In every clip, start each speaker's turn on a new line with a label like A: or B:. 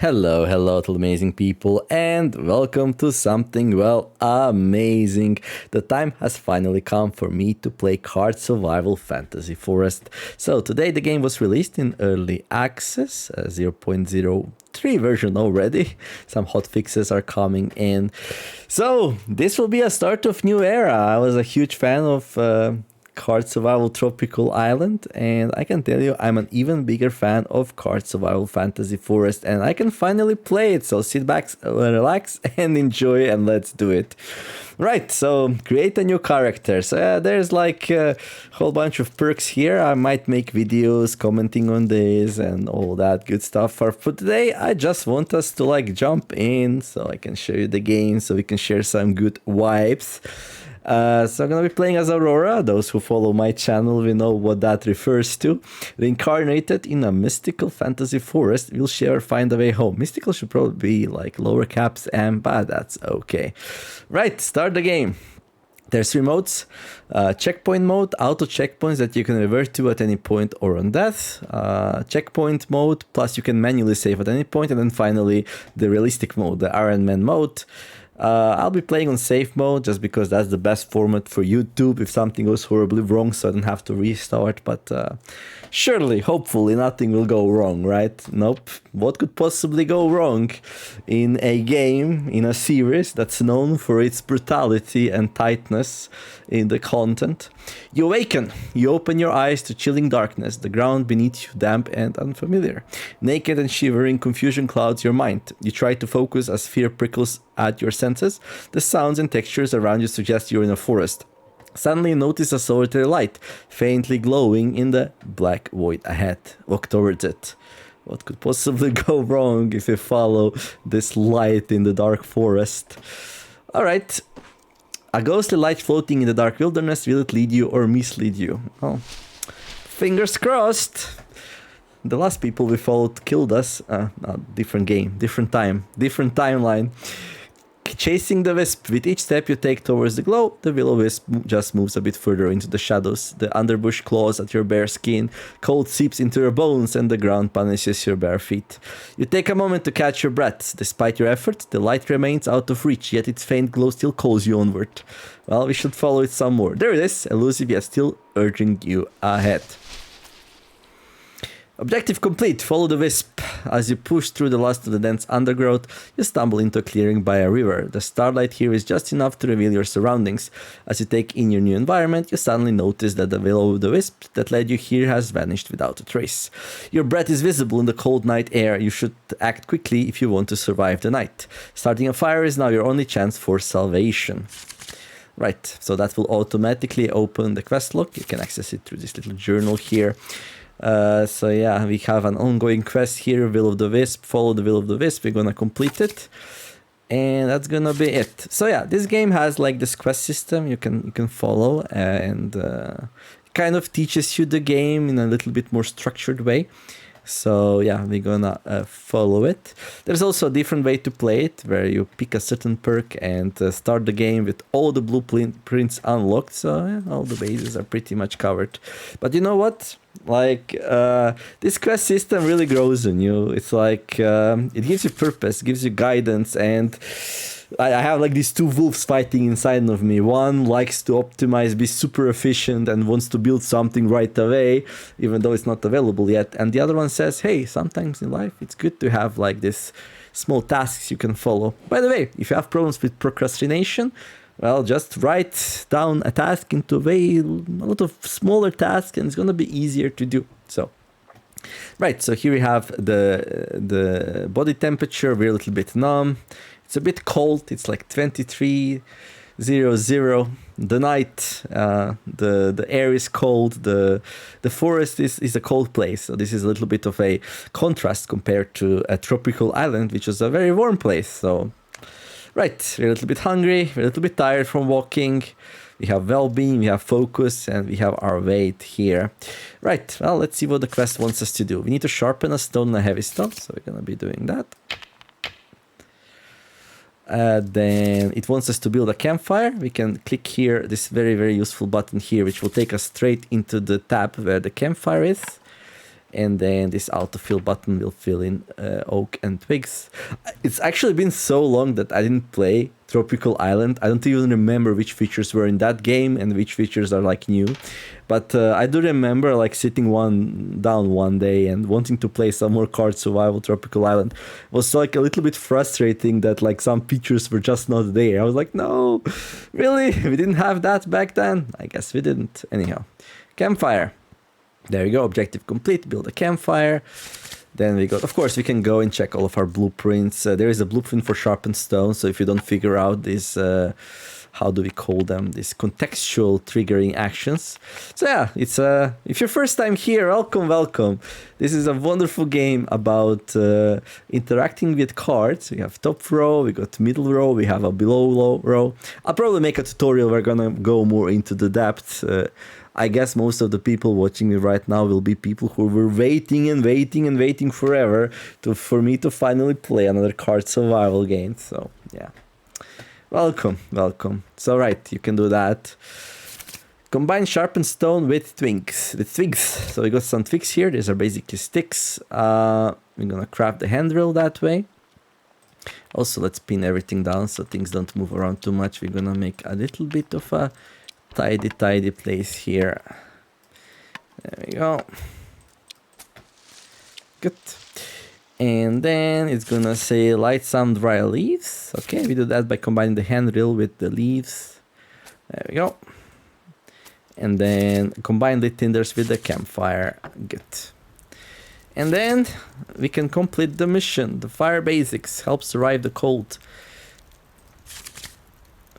A: Hello, hello to amazing people, and welcome to something, well, amazing. The time has finally come for me to play Card Survival Fantasy Forest. So today the game was released in early access, 0.03 version already. Some hotfixes are coming in. So this will be a start of new era. I was a huge fan of Card Survival Tropical Island, and I can tell you I'm an even bigger fan of Card Survival Fantasy Forest, and I can finally play it. So sit back, relax, and enjoy, and let's do it. Right, so create a new character. So there's like a whole bunch of perks here. I might make videos commenting on this and all that good stuff. For today, I just want us to like jump in so I can show you the game, so we can share some good vibes. So I'm gonna be playing as Aurora. Those who follow my channel will know what that refers to. Reincarnated in a mystical fantasy forest, will she ever find a way home? Mystical should probably be like lower caps and but that's okay. Right, start the game. There's three modes. Checkpoint mode, auto checkpoints that you can revert to at any point or on death. Checkpoint mode, plus you can manually save at any point. And then finally, the realistic mode, the Iron Man mode. I'll be playing on safe mode just because that's the best format for YouTube if something goes horribly wrong, so I don't have to restart. But surely, hopefully, nothing will go wrong, right? Nope. What could possibly go wrong in a game, in a series that's known for its brutality and tightness in the content? You awaken. You open your eyes to chilling darkness. The ground beneath you damp and unfamiliar. Naked and shivering, confusion clouds your mind. You try to focus as fear prickles at your senses. The sounds and textures around you suggest you're in a forest. Suddenly you notice a solitary light, faintly glowing in the black void ahead. Walk towards it. What could possibly go wrong if you follow this light in the dark forest? Alright. A ghostly light floating in the dark wilderness, will it lead you or mislead you? Oh, fingers crossed. The last people we followed killed us. Different game, different time, different timeline. Chasing the wisp. With each step you take towards the glow, the will-o-wisp just moves a bit further into the shadows. The underbush claws at your bare skin, cold seeps into your bones, and the ground punishes your bare feet. You take a moment to catch your breath. Despite your effort, the light remains out of reach, yet its faint glow still calls you onward. Well, we should follow it some more. There it is, elusive yet still urging you ahead. Objective complete. Follow the wisp. As you push through the last of the dense undergrowth, you stumble into a clearing by a river. The starlight here is just enough to reveal your surroundings. As you take in your new environment, you suddenly notice that the will-o'-the-wisp that led you here has vanished without a trace. Your breath is visible in the cold night air. You should act quickly if you want to survive the night. Starting a fire is now your only chance for salvation. Right, so that will automatically open the quest log. You can access it through this little journal here. So yeah, we have an ongoing quest here, Will of the Wisp. Follow the Will of the Wisp. We're gonna complete it, and that's gonna be it. So yeah, this game has like this quest system you can follow, and kind of teaches you the game in a little bit more structured way. So yeah, we're gonna follow it. There's also a different way to play it, where you pick a certain perk and start the game with all the blueprints unlocked. So yeah, all the bases are pretty much covered. But you know what? Like this quest system really grows on you. It's like it gives you purpose, gives you guidance, and I have like these two wolves fighting inside of me. One likes to optimize, be super efficient, and wants to build something right away, even though it's not available yet. And the other one says, hey, sometimes in life it's good to have like this small tasks you can follow. By the way, if you have problems with procrastination, well, just write down a task into a lot of smaller tasks, and it's gonna be easier to do. So, right. So here we have the body temperature. We're a little bit numb. It's a bit cold. It's like 23°. The night, the air is cold. The forest is a cold place. So this is a little bit of a contrast compared to a tropical island, which is a very warm place. So. Right, we're a little bit hungry, we're a little bit tired from walking, we have well-being, we have focus, and we have our weight here. Right, well, let's see what the quest wants us to do. We need to sharpen a stone and a heavy stone, so we're gonna be doing that. Then it wants us to build a campfire. We can click here, this very, very useful button here, which will take us straight into the tab where the campfire is. And then this autofill button will fill in oak and twigs. It's actually been so long that I didn't play Tropical Island. I don't even remember which features were in that game and which features are like new. But I do remember like sitting down one day and wanting to play some more card survival Tropical Island. It was like a little bit frustrating that like some features were just not there. I was like, no, really? We didn't have that back then? I guess we didn't. Anyhow, campfire. There you go, objective complete, build a campfire. Then we got, of course, we can go and check all of our blueprints. There is a blueprint for sharpened stone, so if you don't figure out this, how do we call them, these contextual triggering actions. So yeah, it's if you're first time here, welcome. This is a wonderful game about interacting with cards. We have top row, we got middle row, we have a below row. I'll probably make a tutorial, we're gonna go more into the depth. I guess most of the people watching me right now will be people who were waiting forever for me to finally play another card survival game. So yeah, welcome. So right, you can do that. Combine sharpened stone with twigs. So we got some twigs here. These are basically sticks. We're gonna craft the handrail that way. Also, let's pin everything down so things don't move around too much. We're gonna make a little bit of a tidy place here. There we go. Good. And then it's gonna say light some dry leaves. Okay, we do that by combining the handrail with the leaves. There we go. And then combine the tinders with the campfire. Good. And then we can complete the mission. The fire basics helps survive the cold.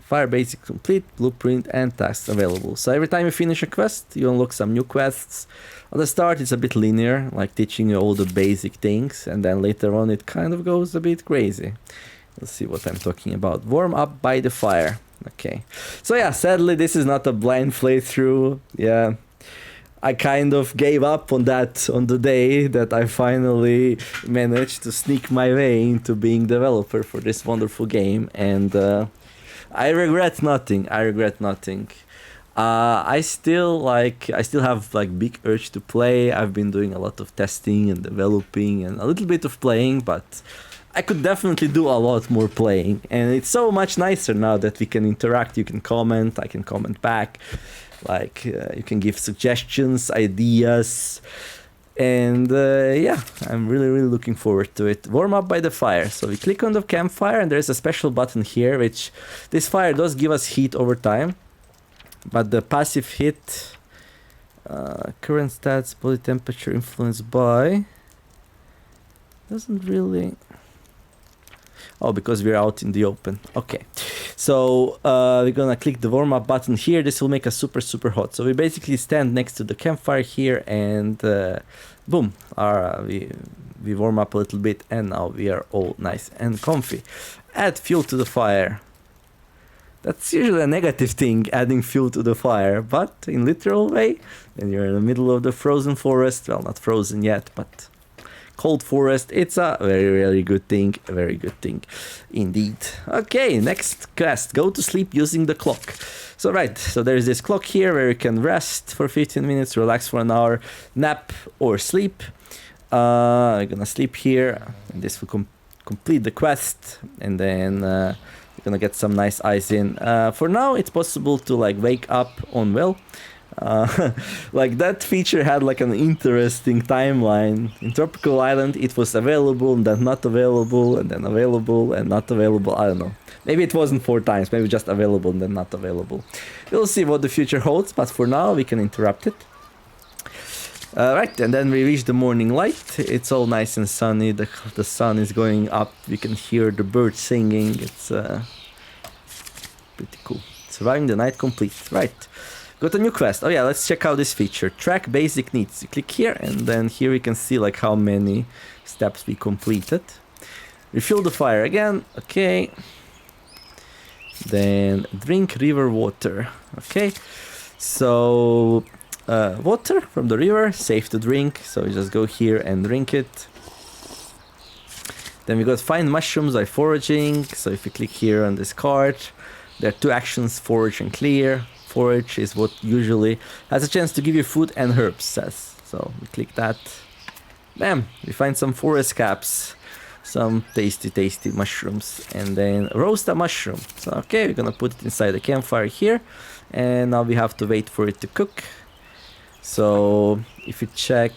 A: Fire basic complete, blueprint and tasks available. So every time you finish a quest, you unlock some new quests. At the start it's a bit linear, like teaching you all the basic things, and then later on it kind of goes a bit crazy. You'll see what I'm talking about. Warm up by the fire. Okay. So yeah, sadly this is not a blind playthrough. Yeah. I kind of gave up on that on the day that I finally managed to sneak my way into being developer for this wonderful game, and I regret nothing. I still have like big urge to play. I've been doing a lot of testing and developing and a little bit of playing, but I could definitely do a lot more playing. And it's so much nicer now that we can interact. You can comment, I can comment back. Like you can give suggestions, ideas. And yeah, I'm really looking forward to it. Warm up by the fire. So we click on the campfire and there's a special button here, which this fire does give us heat over time. But the passive heat, current stats, body temperature influenced by, doesn't really... Oh, because we're out in the open. Okay. So we're gonna click the warm up button here. This will make us super hot. So we basically stand next to the campfire here and boom, we warm up a little bit and now we are all nice and comfy. Add fuel to the fire. That's usually a negative thing, adding fuel to the fire, but in literal way, when you're in the middle of the frozen forest, well, not frozen yet, but cold forest, it's a very good thing, indeed. Okay, next quest, go to sleep using the clock. So right, so there's this clock here where you can rest for 15 minutes, relax for an hour, nap or sleep. I'm gonna sleep here, and this will complete the quest, and then we're gonna get some nice eyes in. For now, it's possible to like wake up on well. Like that feature had like an interesting timeline. In Tropical Island it was available and then not available and then available and not available. I don't know, maybe it wasn't 4 times, maybe just available and then not available. We'll see what the future holds, but for now we can interrupt it. Right, and then we reach the morning light. It's all nice and sunny, the sun is going up, we can hear the birds singing. It's pretty cool. Surviving the night complete. Right, got a new quest. Oh yeah, let's check out this feature. Track basic needs. You click here and then here we can see like how many steps we completed. Refuel the fire again. Okay. Then drink river water. Okay. So water from the river, safe to drink. So we just go here and drink it. Then we got find mushrooms by foraging. So if you click here on this card, there are 2 actions, forage and clear. Forage is what usually has a chance to give you food and herbs, says. So we click that. Bam! We find some forest caps, some tasty mushrooms, and then roast a mushroom. So okay, we're gonna put it inside the campfire here, and now we have to wait for it to cook. So if you check,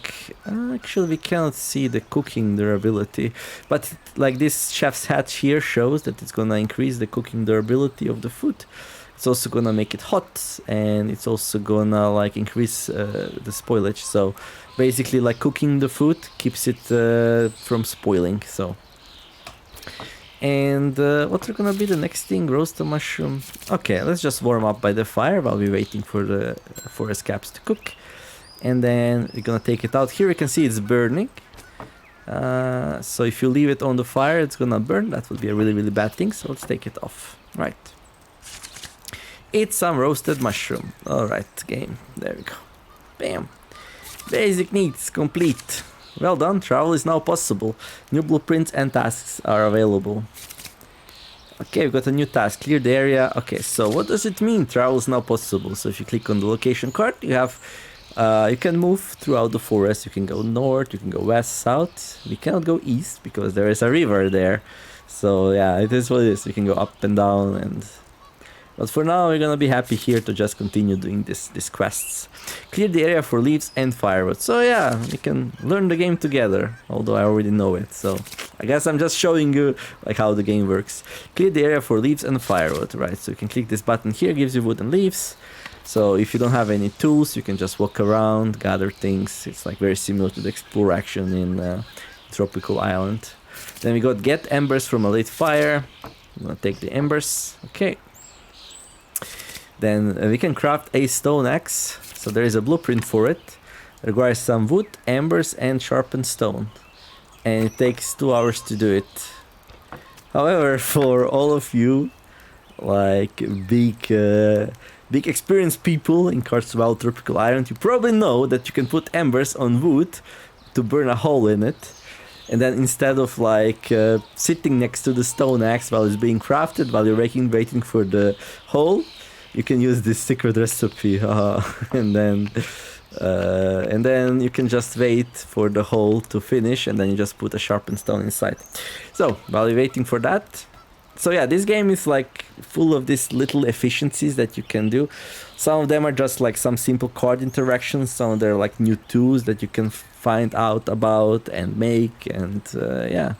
A: actually we cannot see the cooking durability, but like this chef's hat here shows that it's gonna increase the cooking durability of the food. It's also gonna make it hot, and it's also gonna like increase the spoilage. So basically like cooking the food keeps it from spoiling. So and what's gonna be the next thing? Roast a mushroom. Okay, let's just warm up by the fire while we're waiting for the forest caps to cook. And then we're gonna take it out. Here you can see it's burning. So if you leave it on the fire, it's gonna burn. That would be a really bad thing. So let's take it off. Right. Eat some roasted mushroom. Alright, game. There we go. Bam. Basic needs complete. Well done, travel is now possible. New blueprints and tasks are available. Okay, we've got a new task. Clear the area. Okay, so what does it mean? Travel is now possible. So if you click on the location card, you have you can move throughout the forest. You can go north, you can go west, south. We cannot go east because there is a river there. So yeah, it is what it is. We can go up and down, and but for now we're gonna be happy here to just continue doing these quests. Clear the area for leaves and firewood. So yeah, we can learn the game together, although I already know it. So I guess I'm just showing you like how the game works. Clear the area for leaves and firewood, right? So you can click this button here, gives you wood and leaves. So if you don't have any tools, you can just walk around, gather things. It's like very similar to the explore action in Tropical Island. Then we got get embers from a lit fire. I'm gonna take the embers. Okay. Then we can craft a stone axe. So there is a blueprint for it. It requires some wood, embers, and sharpened stone. And it takes 2 hours to do it. However, for all of you, like big experienced people in Cards of Wild Tropical Island, you probably know that you can put embers on wood to burn a hole in it. And then instead of like sitting next to the stone axe while it's being crafted, while you're waiting for the hole, you can use this secret recipe, and then you can just wait for the hole to finish, and then you just put a sharpened stone inside. So while you're waiting for that, so yeah, this game is like full of these little efficiencies that you can do. Some of them are just like some simple card interactions. Some of them are like new tools that you can find out about and make, and yeah.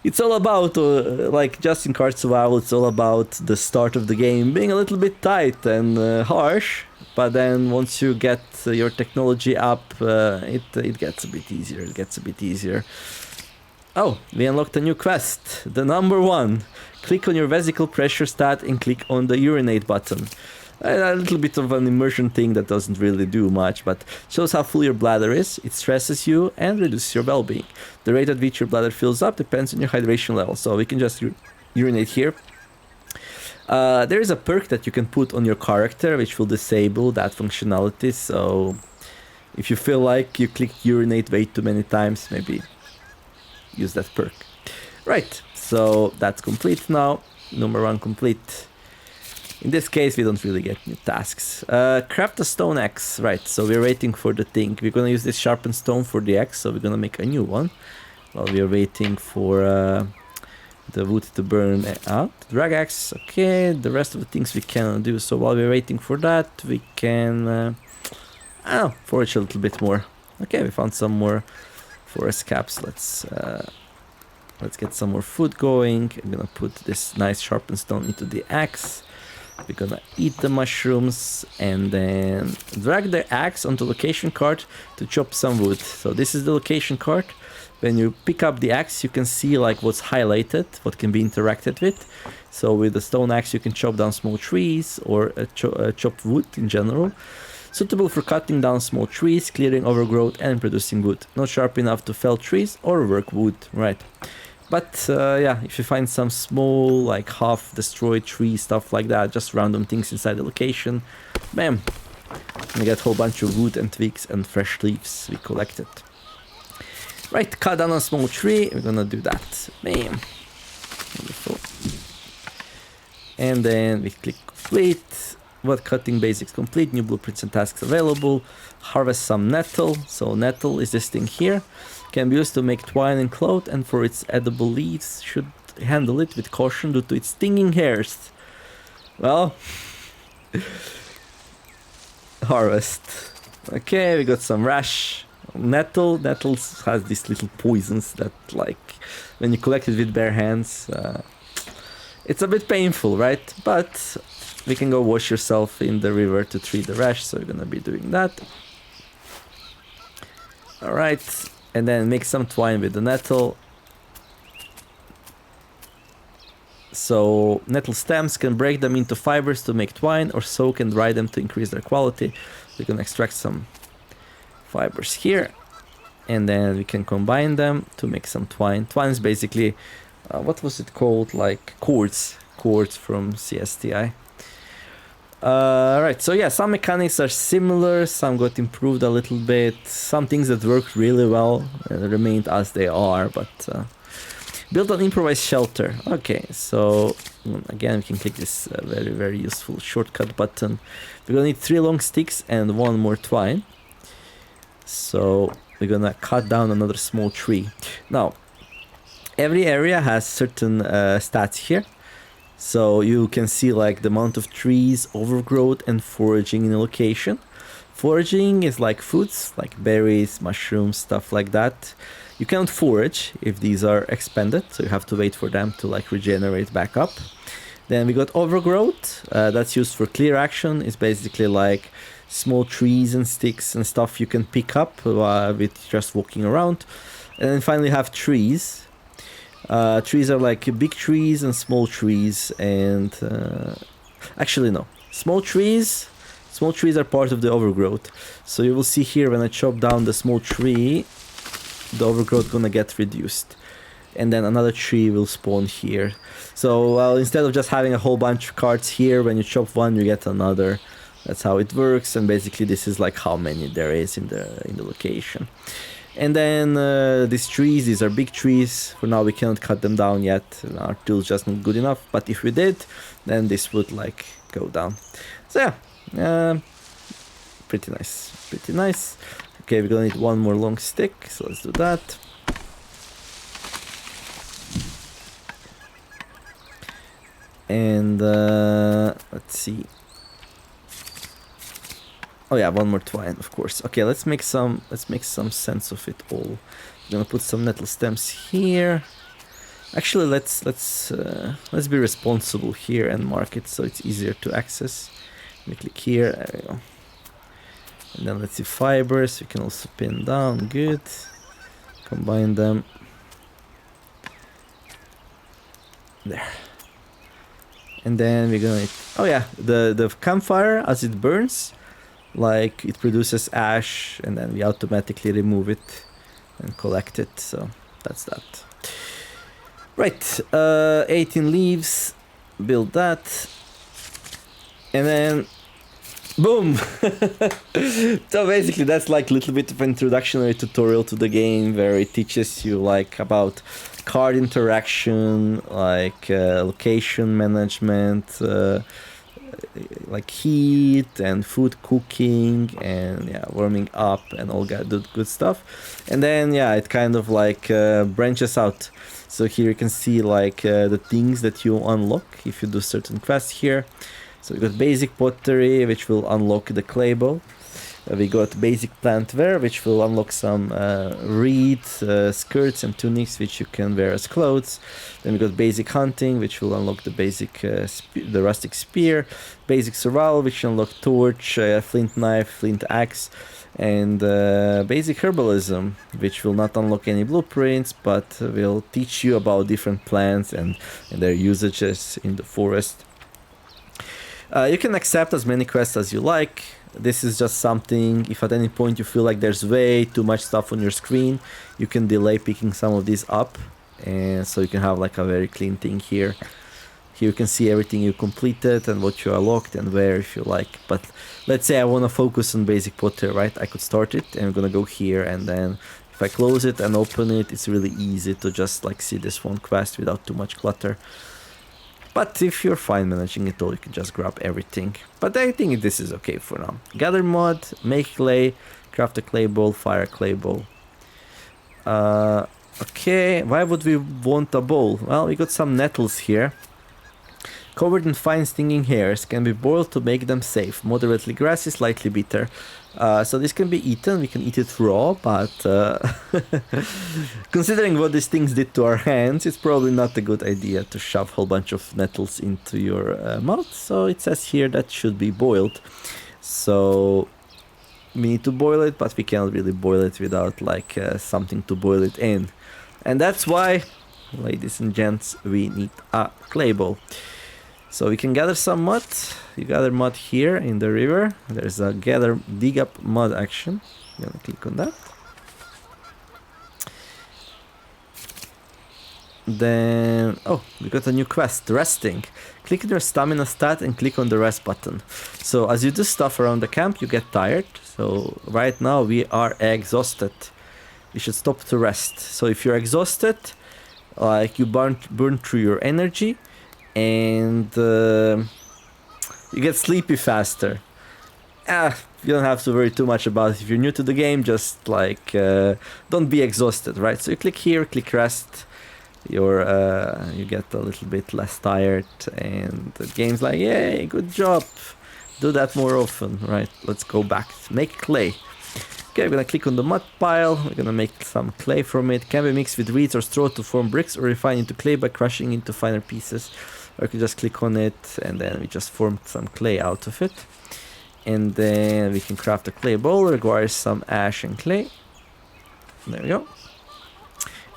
A: It's all about, like just in Card Survival, it's all about the start of the game being a little bit tight and harsh, but then once you get your technology up, it gets a bit easier. Oh, we unlocked a new quest, the number 1. Click on your vesicle pressure stat and click on the urinate button. A little bit of an immersion thing that doesn't really do much, but shows how full your bladder is. It stresses you and reduces your well-being. The rate at which your bladder fills up depends on your hydration level, so we can just urinate here. There is a perk that you can put on your character which will disable that functionality, so if you feel like you clicked urinate way too many times, maybe use that perk. Right, so that's complete now. Number 1 complete. In this case, we don't really get new tasks. Craft a stone axe. Right, so we're waiting for the thing. We're gonna use this sharpened stone for the axe, so we're gonna make a new one. While we're waiting for the wood to burn out. Drag axe, okay. The rest of the things we cannot do. So while we're waiting for that, we can forage a little bit more. Okay, we found some more forest caps. Let's get some more food going. I'm gonna put this nice sharpened stone into the axe. We're gonna eat the mushrooms and then drag the axe onto location card to chop some wood. So this is the location card. When you pick up the axe, you can see like what's highlighted, what can be interacted with. So with the stone axe, you can chop down small trees or chop wood in general. Suitable for cutting down small trees, clearing overgrowth and producing wood. Not sharp enough to fell trees or work wood, right? But yeah, if you find some small, like half destroyed tree, stuff like that, just random things inside the location, bam, we get a whole bunch of wood and twigs and fresh leaves we collected. Right, cut down a small tree, we're gonna do that, bam, wonderful. And then we click complete, Woodcutting basics complete, new blueprints and tasks available. Harvest some nettle. So nettle is this thing here. Can be used to make twine and cloth, and for its edible leaves, should handle it with caution due to its stinging hairs. Well, harvest. Okay, we got some rash. Nettle. Nettle has these little poisons that, like, when you collect it with bare hands, it's a bit painful, right? But we can go wash yourself in the river to treat the rash, so we're gonna be doing that. Alright, and then make some twine with the nettle. So nettle stems, can break them into fibers to make twine, or soak and dry them to increase their quality. We're gonna extract some fibers here, and then we can combine them to make some twine. Twine is basically, what was it called? Like cords from CSTI. Right, so yeah, some mechanics are similar, some got improved a little bit, some things that worked really well remained as they are, but build an improvised shelter. Okay, so again we can click this very useful shortcut button. We're gonna need 3 long sticks and 1 more twine. So we're gonna cut down another small tree. Now, every area has certain stats here. So you can see like the amount of trees, overgrowth, and foraging in a location. Foraging is like foods, like berries, mushrooms, stuff like that. You cannot forage if these are expended, so you have to wait for them to like regenerate back up. Then we got overgrowth, that's used for clear action. It's basically like small trees and sticks and stuff you can pick up with just walking around. And then finally have trees. Trees are like big trees and small trees, and actually no, small trees are part of the overgrowth. So you will see here when I chop down the small tree, the overgrowth gonna get reduced, and then another tree will spawn here. So instead of just having a whole bunch of cards here, when you chop one you get another. That's how it works, and basically this is like how many there is in the location. And then these trees, these are big trees. For now we cannot cut them down yet, our tool's just not good enough, but if we did, then this would like go down. So yeah, pretty nice. Okay, we're gonna need 1 more long stick, so let's do that. And let's see. Oh yeah, 1 more twine, of course. Okay, let's make some sense of it all. I'm gonna put some nettle stems here. Actually, let's be responsible here and mark it so it's easier to access. Let me click here. There we go. And then let's see fibers. We can also pin down. Good. Combine them. There. And then we're gonna. Oh yeah, the campfire, as it burns, like it produces ash, and then we automatically remove it and collect it. So that's that. Right, 18 leaves, build that, and then boom. So basically that's like a little bit of an introductory tutorial to the game, where it teaches you like about card interaction, like location management, like heat and food cooking, and yeah, warming up and all that good stuff. And then yeah, it kind of like branches out. So here you can see like the things that you unlock if you do certain quests here. So we got basic pottery, which will unlock the clay bowl. We got basic plantware, which will unlock some reeds, skirts and tunics, which you can wear as clothes. Then we got basic hunting, which will unlock the basic the rustic spear. Basic survival, which will unlock torch, flint knife, flint axe. And basic herbalism, which will not unlock any blueprints, but will teach you about different plants and their usages in the forest. You can accept as many quests as you like. This is just something, if at any point you feel like there's way too much stuff on your screen, you can delay picking some of these up, and so you can have like a very clean thing here. Here you can see everything you completed and what you unlocked and where if you like. But let's say I want to focus on basic pottery, right? I could start it and I'm gonna go here, and then if I close it and open it, it's really easy to just like see this one quest without too much clutter. But if you're fine managing it all, you can just grab everything. But I think this is okay for now. Gather mud, make clay, craft a clay ball, fire a clay ball. Okay, why would we want a bowl? Well, we got some nettles here. Covered in fine stinging hairs, can be boiled to make them safe. Moderately grassy, slightly bitter. So this can be eaten. We can eat it raw, but considering what these things did to our hands, it's probably not a good idea to shove a whole bunch of nettles into your mouth. So it says here that should be boiled. So we need to boil it, but we cannot really boil it without like something to boil it in. And that's why, ladies and gents, we need a clay bowl. So we can gather some mud. You gather mud here in the river. There's a dig up mud action. I'm gonna click on that. Then, oh, we got a new quest, resting. Click on your stamina stat and click on the rest button. So as you do stuff around the camp, you get tired. So right now we are exhausted. You should stop to rest. So if you're exhausted, like you burn through your energy, and you get sleepy faster. You don't have to worry too much about it. If you're new to the game, just like don't be exhausted, right? So you click here, click rest. You get a little bit less tired, and the game's like, yay, good job. Do that more often, right? Let's go back. Make clay. Okay, we're gonna click on the mud pile. We're gonna make some clay from it. Can be mixed with reeds or straw to form bricks, or refined into clay by crushing into finer pieces. Or you can just click on it, and then we just formed some clay out of it. And then we can craft a clay bowl. Requires some ash and clay. There we go.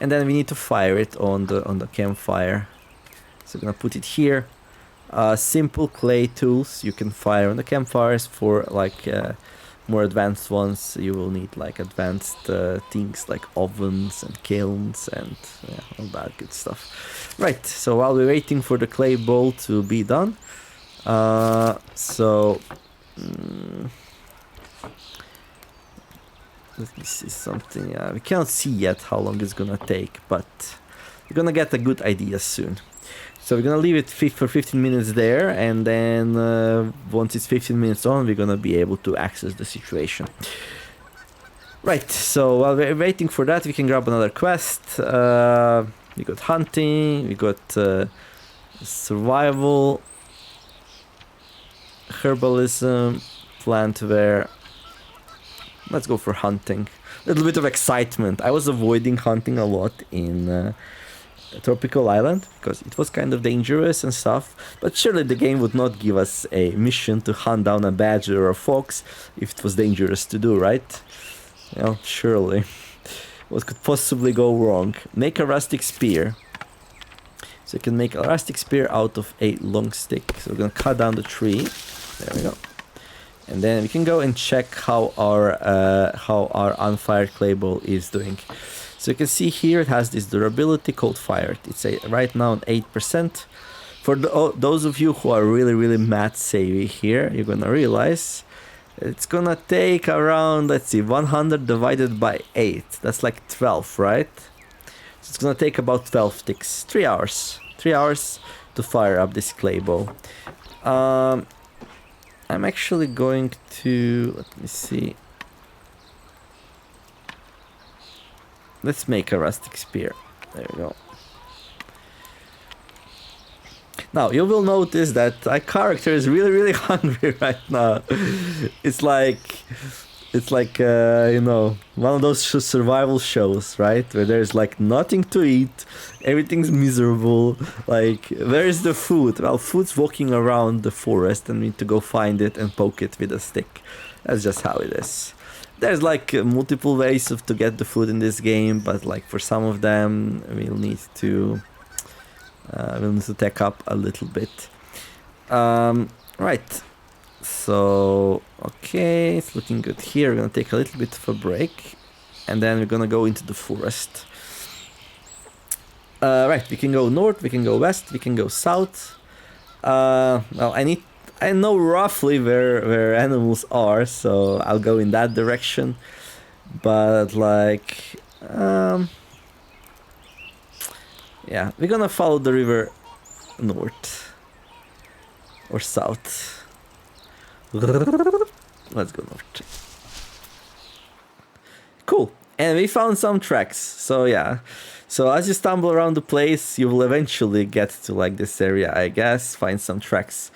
A: And then we need to fire it on the campfire. So we're gonna put it here. Simple clay tools you can fire on the campfires. For like more advanced ones, you will need like advanced things like ovens and kilns and all that good stuff. Right, so while we're waiting for the clay bowl to be done, let me see something. We cannot see yet how long it's gonna take, but you're gonna get a good idea soon. So we're gonna leave it for 15 minutes there, and then once it's 15 minutes on, we're gonna be able to access the situation. Right, so while we're waiting for that, we can grab another quest. We got hunting, we got survival, herbalism, plant wear. Let's go for hunting. A little bit of excitement. I was avoiding hunting a lot in Tropical Island because it was kind of dangerous and stuff, but surely the game would not give us a mission to hunt down a badger or a fox if it was dangerous to do, right? You know, surely. What could possibly go wrong? Make a rustic spear. So you can make a rustic spear out of a long stick. So we're gonna cut down the tree. There we go. And then we can go and check how our unfired clay bowl is doing. So you can see here it has this durability called fired. It's right now on 8%. For those of you who are really math savvy here, you're gonna realize it's gonna take around, let's see, 100 divided by 8. That's like 12, right? So it's gonna take about 12 ticks. 3 hours. 3 hours to fire up this clay bowl. I'm actually going to, let me see. Let's make a rustic spear. There we go. Now, you will notice that our character is really hungry right now. It's like you know, one of those survival shows, right? Where there's like nothing to eat, everything's miserable. Like, where is the food? Well, food's walking around the forest and we need to go find it and poke it with a stick. That's just how it is. There's like multiple ways to get the food in this game, but like for some of them we'll need to tech up a little bit. Right. So, okay, it's looking good here. We're gonna take a little bit of a break, and then we're gonna go into the forest. Right, we can go north, we can go west, we can go south. Well, I know roughly where animals are, so I'll go in that direction. But like, yeah, we're gonna follow the river north. or south? Let's go north. Cool. And we found some tracks. So yeah. So as you stumble around the place, you will eventually get to like this area, I guess, find some tracks.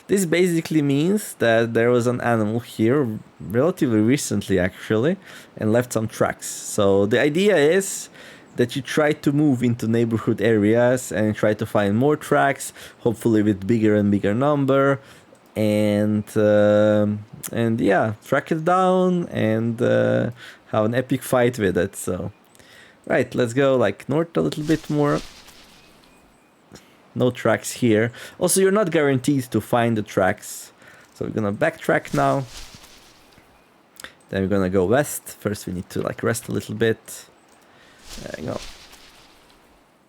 A: This basically means that there was an animal here relatively recently actually and left some tracks. So the idea is that you try to move into neighborhood areas and try to find more tracks, hopefully with bigger and bigger number, and yeah, track it down and have an epic fight with it. So right, let's go like north a little bit more. No tracks here. Also, you're not guaranteed to find the tracks. So we're gonna backtrack now. Then we're gonna go west. First we need to like rest a little bit. There you go.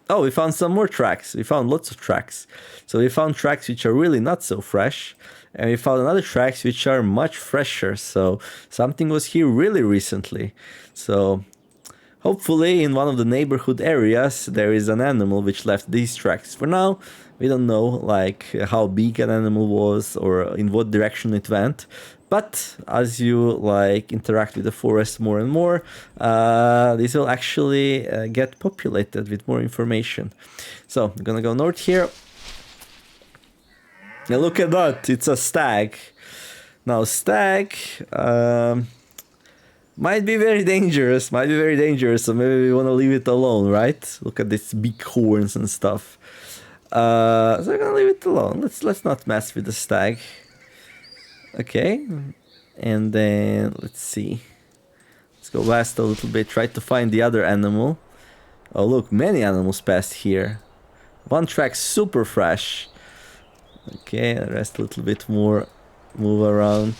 A: Oh, we found some more tracks. We found lots of tracks. So we found tracks which are really not so fresh. And we found another tracks which are much fresher. So something was here really recently. So hopefully in one of the neighborhood areas there is an animal which left these tracks. For now, we don't know like how big an animal was or in what direction it went. But as you like interact with the forest more and more, this will actually get populated with more information. So I'm gonna go north here. Now look at that, it's a stag. Now stag might be very dangerous, so maybe we want to leave it alone, right? Look at these big horns and stuff. So we're gonna leave it alone. Let's not mess with the stag. Okay, and then let's see. Let's go west a little bit, try to find the other animal. Oh look, many animals passed here. One track super fresh. Okay, rest a little bit more, move around.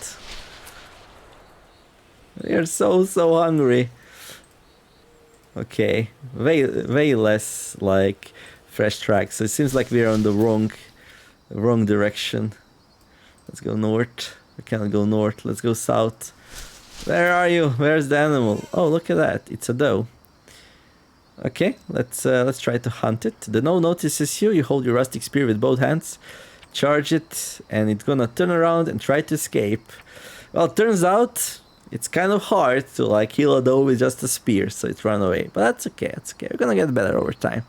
A: We're so hungry. Okay, way less like fresh tracks. So it seems like we're on the wrong direction. Let's go north. We cannot go north. Let's go south. Where are you? Where's the animal? Oh, look at that. It's a doe. Okay, let's try to hunt it. The doe notices you. You hold your rustic spear with both hands, charge it, and it's gonna turn around and try to escape. Well, it turns out it's kind of hard to like kill a doe with just a spear, so it ran away. But that's okay, that's okay. We're gonna get better over time.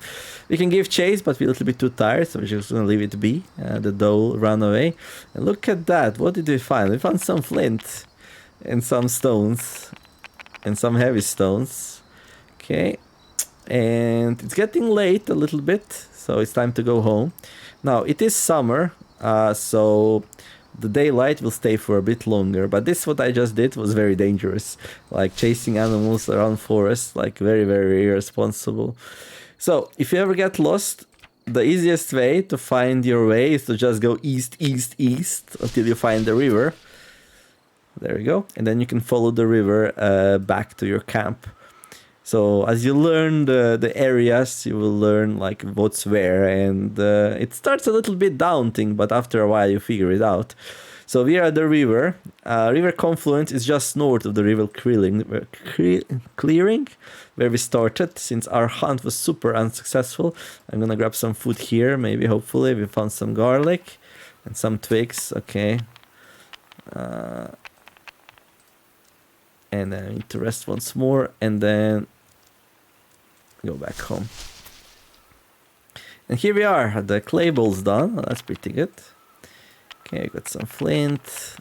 A: We can give chase, but we're a little bit too tired, so we're just gonna leave it be. The doe ran away. And look at that, what did we find? We found some flint and some stones and some heavy stones. Okay, and it's getting late a little bit, so it's time to go home. Now, it is summer, so the daylight will stay for a bit longer, but this what I just did was very dangerous, like chasing animals around forests, like very irresponsible. So if you ever get lost, the easiest way to find your way is to just go east until you find the river. There you go, and then you can follow the river back to your camp. So as you learn the areas, you will learn like what's where, and it starts a little bit daunting, but after a while you figure it out. So we are at the river. River confluence is just north of the river clearing where we started. Since our hunt was super unsuccessful, I'm gonna grab some food here. Maybe, hopefully, we found some garlic and some twigs. Okay. And then I need to rest once more, and then go back home. And here we are, the clay bowl's done. That's pretty good. Okay, got some flint.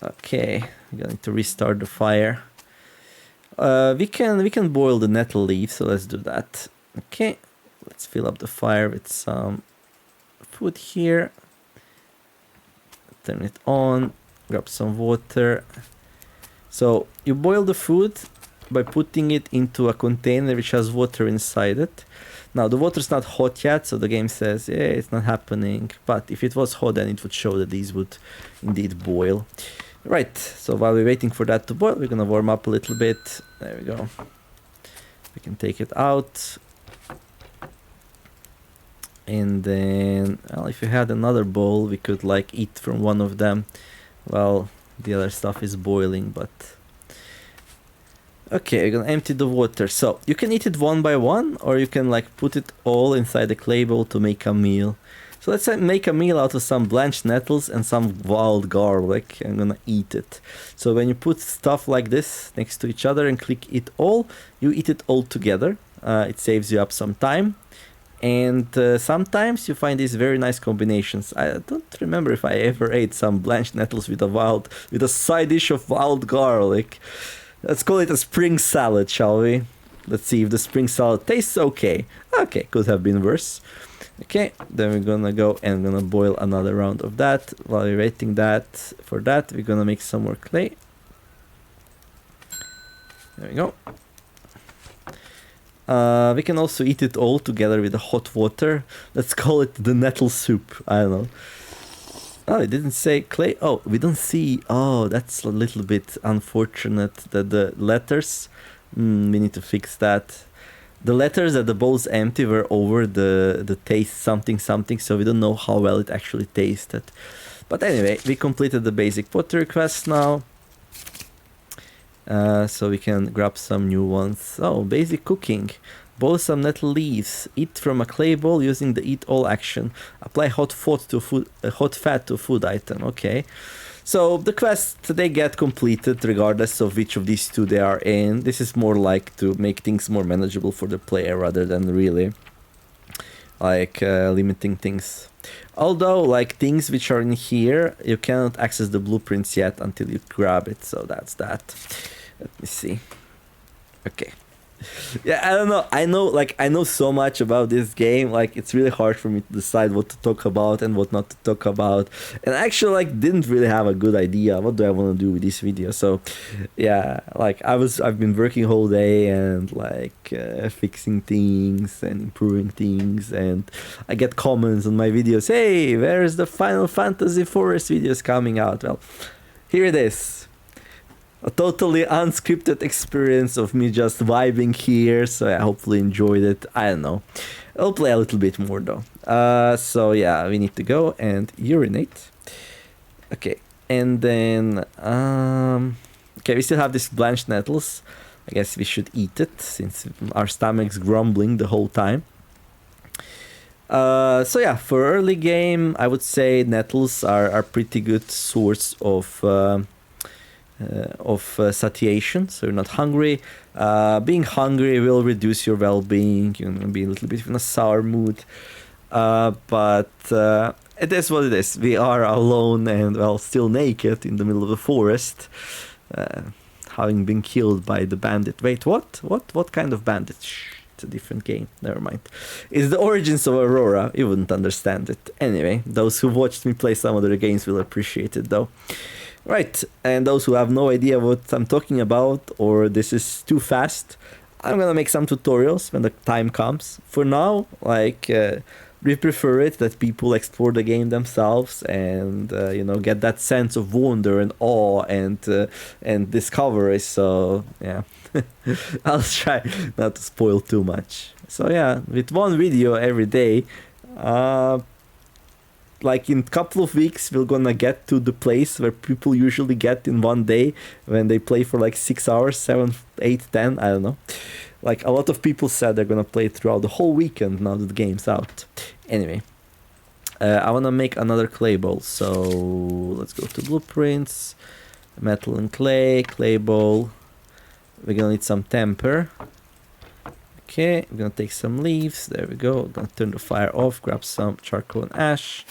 A: Okay, we're going to restart the fire. We can boil the nettle leaf, so let's do that. Okay, let's fill up the fire with some food here. Turn it on. Grab some water. So you boil the food by putting it into a container which has water inside it. Now the water is not hot yet, so the game says, yeah, it's not happening. But if it was hot, then it would show that these would indeed boil. Right, so while we're waiting for that to boil, we're gonna warm up a little bit. There we go. We can take it out. And then, well, if we had another bowl, we could like eat from one of them. Well, the other stuff is boiling, but... Okay, we're gonna empty the water. So, you can eat it one by one, or you can like put it all inside the clay bowl to make a meal. So let's make a meal out of some blanched nettles and some wild garlic. I'm gonna eat it. So when you put stuff like this next to each other and click eat all, you eat it all together. It saves you up some time. And sometimes you find these very nice combinations. I don't remember if I ever ate some blanched nettles with a side dish of wild garlic. Let's call it a spring salad, shall we? Let's see if the spring salad tastes okay. Okay, could have been worse. Okay, then we're gonna go and gonna boil another round of that. While we're waiting for that, we're gonna make some more clay. There we go. We can also eat it all together with the hot water. Let's call it the nettle soup. I don't know. Oh, it didn't say clay. Oh, we don't see. Oh, that's a little bit unfortunate that the letters. We need to fix that. The letters that the bowl's empty were over the taste something something, so we don't know how well it actually tasted. But anyway, we completed the basic pottery quest now. So we can grab some new ones. Oh, basic cooking. Boil some nettle leaves. Eat from a clay bowl using the eat all action. Apply hot fat to food item. Okay. So the quests, they get completed regardless of which of these two they are in. This is more like to make things more manageable for the player rather than really like limiting things. Although, like, things which are in here, you cannot access the blueprints yet until you grab it, so that's that. Let me see. Okay. Yeah, I don't know. I know so much about this game. Like, it's really hard for me to decide what to talk about and what not to talk about. And I actually, like, didn't really have a good idea. What do I want to do with this video? So, yeah, like, I've been working whole day and, like, fixing things and improving things. And I get comments on my videos. Hey, where's the Final Fantasy Forest videos coming out? Well, here it is. A totally unscripted experience of me just vibing here, so I hopefully enjoyed it. I don't know. I'll play a little bit more though. So yeah, we need to go and urinate. Okay, and then okay, we still have these blanched nettles. I guess we should eat it since our stomach's grumbling the whole time. So yeah, for early game, I would say nettles are pretty good source of satiation, so you're not hungry. Being hungry will reduce your well-being. You're gonna be a little bit in a sour mood, but it is what it is. We are alone and, well, still naked in the middle of the forest, having been killed by the bandit. Wait, what kind of bandit? Shh, it's a different game, never mind. It's the origins of Aurora. You wouldn't understand it anyway. Those who watched me play some other games will appreciate it though. Right, and those who have no idea what I'm talking about, or this is too fast, I'm gonna make some tutorials when the time comes. For now, like, we prefer it that people explore the game themselves and, you know, get that sense of wonder and awe and discovery. So yeah, I'll try not to spoil too much. So yeah, with one video every day, like in a couple of weeks, we're gonna get to the place where people usually get in one day when they play for like 6 hours, 7, 8, 10, I don't know. Like, a lot of people said they're gonna play throughout the whole weekend now that the game's out. Anyway, I wanna make another clay bowl, so let's go to blueprints, metal and clay bowl. We're gonna need some temper. Okay, we're gonna take some leaves. There we go. We're gonna turn the fire off, grab some charcoal and ash,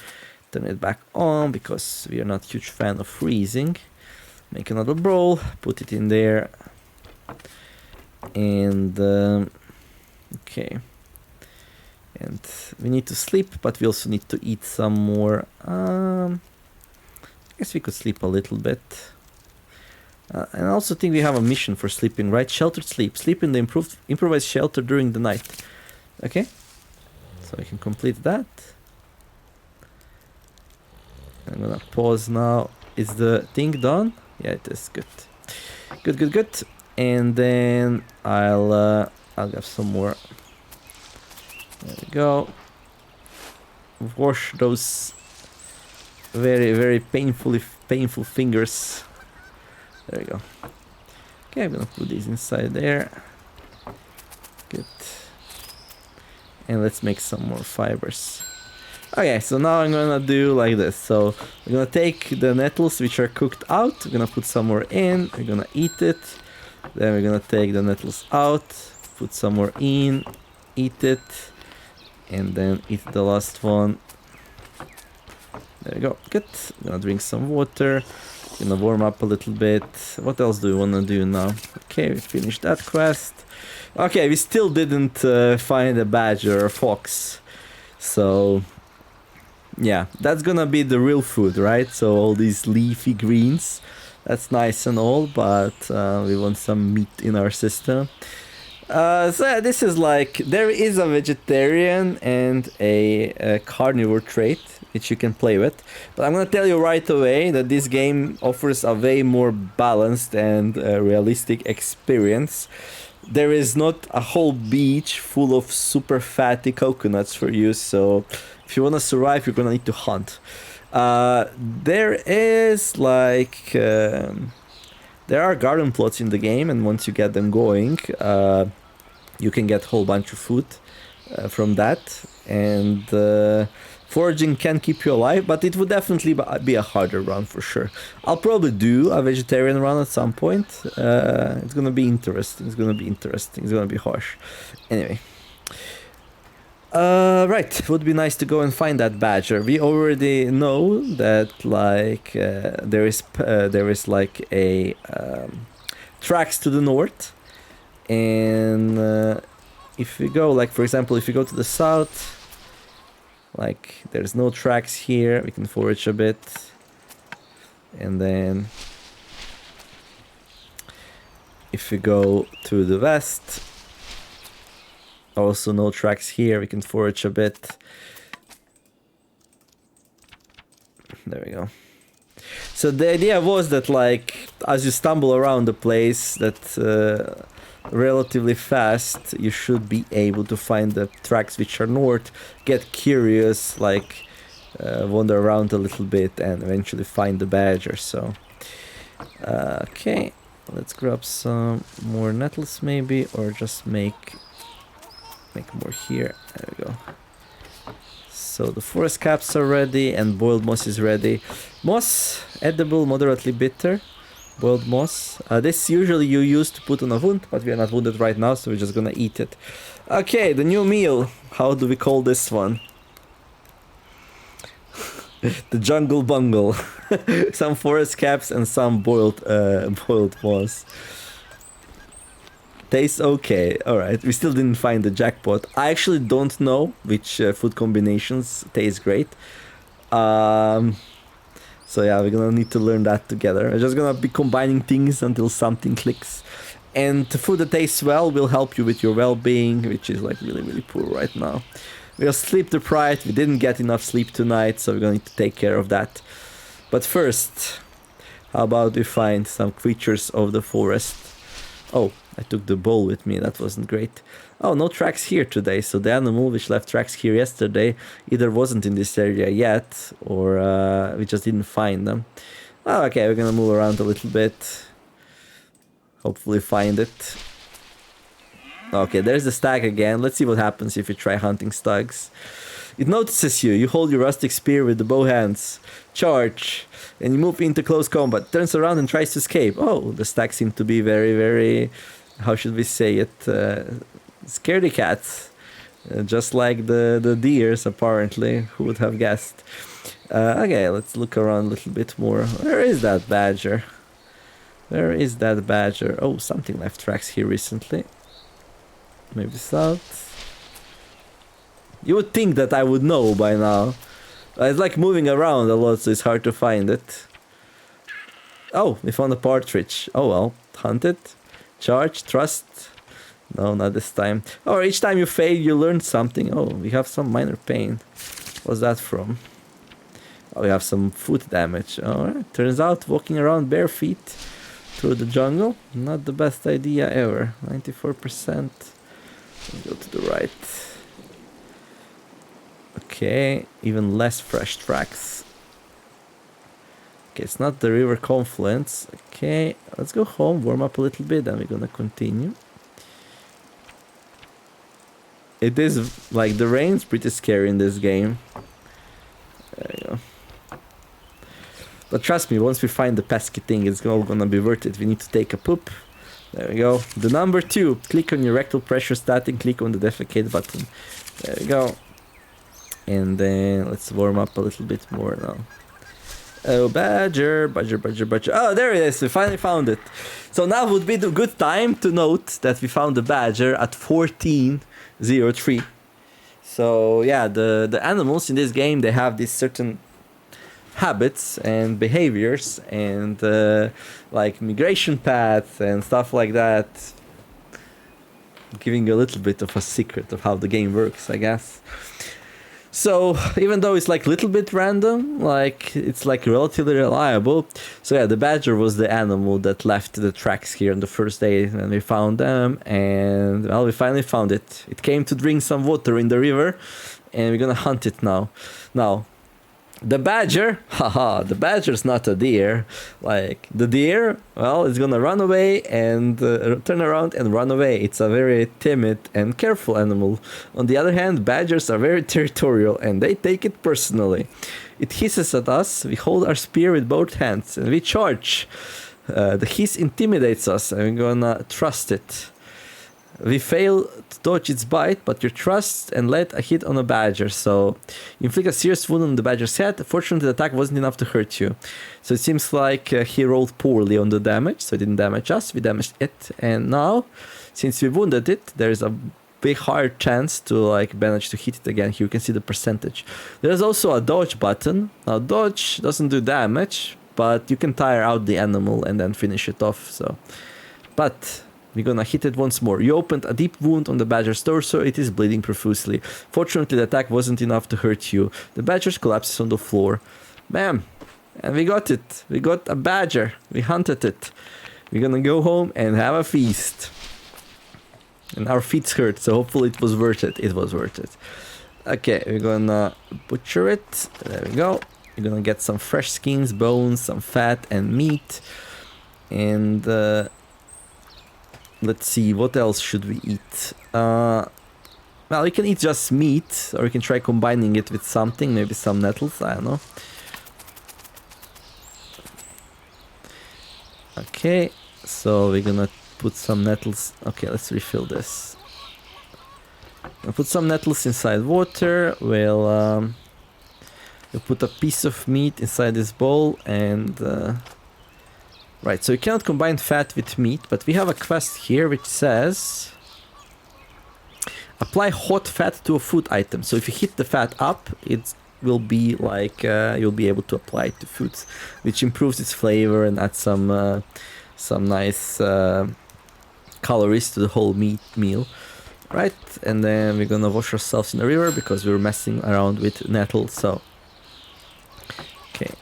A: turn it back on because we are not a huge fan of freezing. Make another bowl, put it in there, and okay. And we need to sleep, but we also need to eat some more. I guess we could sleep a little bit. And I also think we have a mission for sleeping, right? Sheltered sleep. Sleep in the improvised shelter during the night. Okay. So I can complete that. I'm gonna pause now. Is the thing done? Yeah, it is. Good. Good. And then I'll grab some more. There we go. Wash those very painful fingers. There we go. Okay, I'm gonna put these inside there. Good. And let's make some more fibers. Okay, so now I'm gonna do like this. So I'm gonna take the nettles which are cooked out, we're gonna put some more in, we're gonna eat it. Then we're gonna take the nettles out, put some more in, eat it, and then eat the last one. There we go, good. I'm gonna drink some water, gonna warm up a little bit. What else do we wanna do now? Okay, we finished that quest. Okay, we still didn't find a badger or fox. So yeah, that's gonna be the real food, right? So all these leafy greens, that's nice and all, but we want some meat in our system. So yeah, this is like, there is a vegetarian and a carnivore trait which you can play with, but I'm gonna tell you right away that this game offers a way more balanced and realistic experience. There is not a whole beach full of super fatty coconuts for you, so if you want to survive, you're gonna need to hunt. There is like there are garden plots in the game, and once you get them going, you can get a whole bunch of food from that, and foraging can keep you alive, but it would definitely be a harder run for sure. I'll probably do a vegetarian run at some point. It's gonna be interesting. It's gonna be harsh. Anyway. Right, it would be nice to go and find that badger. We already know that like there is like a tracks to the north, and if we go, like for example, if we go to the south, like there's no tracks here. We can forage a bit, and then if we go to the west, also no tracks here. We can forage a bit. There we go. So the idea was that like as you stumble around the place that relatively fast, you should be able to find the tracks which are north, get curious, like wander around a little bit and eventually find the badger. So okay, let's grab some more nettles maybe, or just make more here. There we go. So the forest caps are ready and boiled moss is ready. Moss, edible, moderately bitter. Boiled moss. This usually you use to put on a wound, but we are not wounded right now, so we're just gonna eat it. Okay, the new meal. How do we call this one? The jungle bungle. Some forest caps and some boiled moss. Tastes okay. Alright, we still didn't find the jackpot. I actually don't know which food combinations taste great. So yeah, we're gonna need to learn that together. We're just gonna be combining things until something clicks. And the food that tastes well will help you with your well-being, which is like really, really poor right now. We are sleep deprived, we didn't get enough sleep tonight, so we're gonna need to take care of that. But first, how about we find some creatures of the forest? Oh, I took the bowl with me, that wasn't great. Oh, no tracks here today, so the animal which left tracks here yesterday either wasn't in this area yet, or we just didn't find them. Oh, okay, we're gonna move around a little bit. Hopefully find it. Okay, there's the stag again. Let's see what happens if you try hunting stags. It notices you. You hold your rustic spear with the bow hands. Charge. And you move into close combat. Turns around and tries to escape. Oh, the stag seem to be very, very... How should we say it? Scaredy cats. Just like the deers, apparently. Who would have guessed? Okay, let's look around a little bit more. Where is that badger? Where is that badger? Oh, something left tracks here recently. Maybe south. You would think that I would know by now. It's like moving around a lot, so it's hard to find it. Oh, we found a partridge. Oh well, hunt it. Charge, trust. No, not this time. Oh, each time you fail, you learn something. Oh, we have some minor pain. What's that from? Oh, we have some foot damage. Alright, turns out walking around bare feet through the jungle, not the best idea ever. 94%. Let's go to the right. Okay, even less fresh tracks. Okay, it's not the river confluence. Okay, let's go home, warm up a little bit, then we're gonna continue. It is like the rain's pretty scary in this game. But trust me, once we find the pesky thing, it's all gonna be worth it. We need to take a poop. There we go. The number 2, click on your rectal pressure stat and click on the defecate button. There we go. And then let's warm up a little bit more now. Oh, badger. Oh, there it is. We finally found it. So now would be the good time to note that we found the badger at 1403. So yeah, the animals in this game, they have these certain habits and behaviors and like migration paths and stuff like that. Giving you a little bit of a secret of how the game works, I guess. So even though it's like a little bit random, like it's like relatively reliable. So yeah, the badger was the animal that left the tracks here on the first day, and we found them, and well, we finally found it. It came to drink some water in the river, and we're gonna hunt it now. Now, the badger, haha, the badger's not a deer. Like the deer, well, it's gonna run away and turn around and run away. It's a very timid and careful animal. On the other hand, badgers are very territorial and they take it personally. It hisses at us, we hold our spear with both hands and we charge. The hiss intimidates us and we're gonna trust it. We fail to dodge its bite, but you trust and let a hit on a badger. So you inflict a serious wound on the badger's head. Fortunately, the attack wasn't enough to hurt you. So it seems like he rolled poorly on the damage, so it didn't damage us, we damaged it. And now, since we wounded it, there's a big higher chance to like manage to hit it again. Here you can see the percentage. There's also a dodge button. Now dodge doesn't do damage, but you can tire out the animal and then finish it off. So, but we're gonna hit it once more. You opened a deep wound on the badger's torso. It is bleeding profusely. Fortunately, the attack wasn't enough to hurt you. The badger collapses on the floor. Bam! And we got it. We got a badger. We hunted it. We're gonna go home and have a feast. And our feet hurt, so hopefully it was worth it. It was worth it. Okay, we're gonna butcher it. There we go. We're gonna get some fresh skins, bones, some fat, and meat. And let's see, what else should we eat? Well, we can eat just meat, or we can try combining it with something, maybe some nettles, I don't know. Okay, so we're gonna put some nettles. Okay, let's refill this. I'll put some nettles inside water. We'll put a piece of meat inside this bowl and right, so you cannot combine fat with meat, but we have a quest here which says apply hot fat to a food item. So if you heat the fat up, it will be like you'll be able to apply it to foods, which improves its flavor and adds some nice calories to the whole meal. Right, and then we're gonna wash ourselves in the river because we were messing around with nettles. So okay,